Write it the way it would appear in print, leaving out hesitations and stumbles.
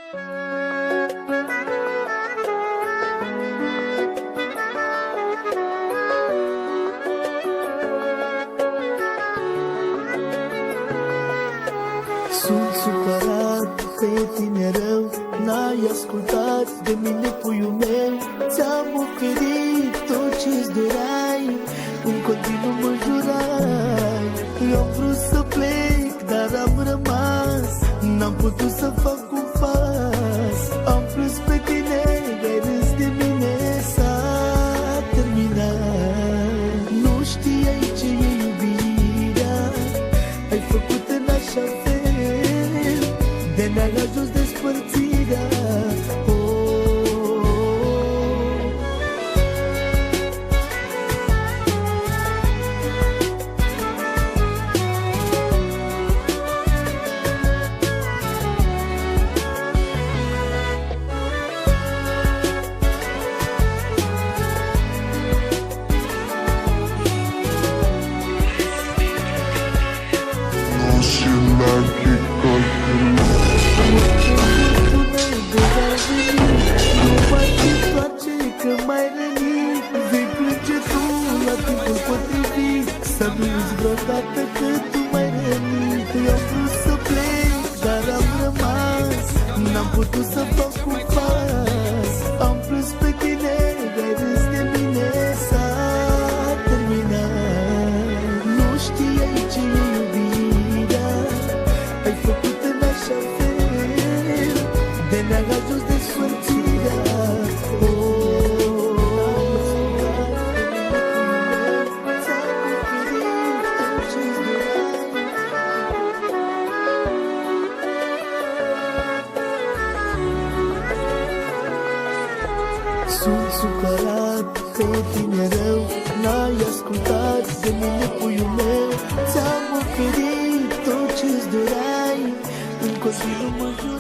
Sunt supărat pe tine rău, n-ai ascultat de mine, puiul meu. Ți-am oferit tot ce-ți doreai, în continuu mă jurai. Eu am vrut să plec, dar am rămas, n-am putut să fac un pas. Am plâns pe tine, ai râs de mine, s-a terminat. Nu știai ce e iubirea, ai făcut în așa fel, de ne-a ajuns despărțirea. Să nu-ți vreodată că tu m-ai rănit. Eu am vrut să plec, dar am rămas, n-am putut să fac un pas. Am plâns pe tine, ai râs de mine, s-a terminat. Nu știai ce e iubirea, ai făcut în așa fel, de ne-a ajuns despărțirea. Sunt supărat pe tine rău, n-ai ascultat de mine, puiul meu. Ți-am oferit tot ce-ți doreai, în continuu mă jurai.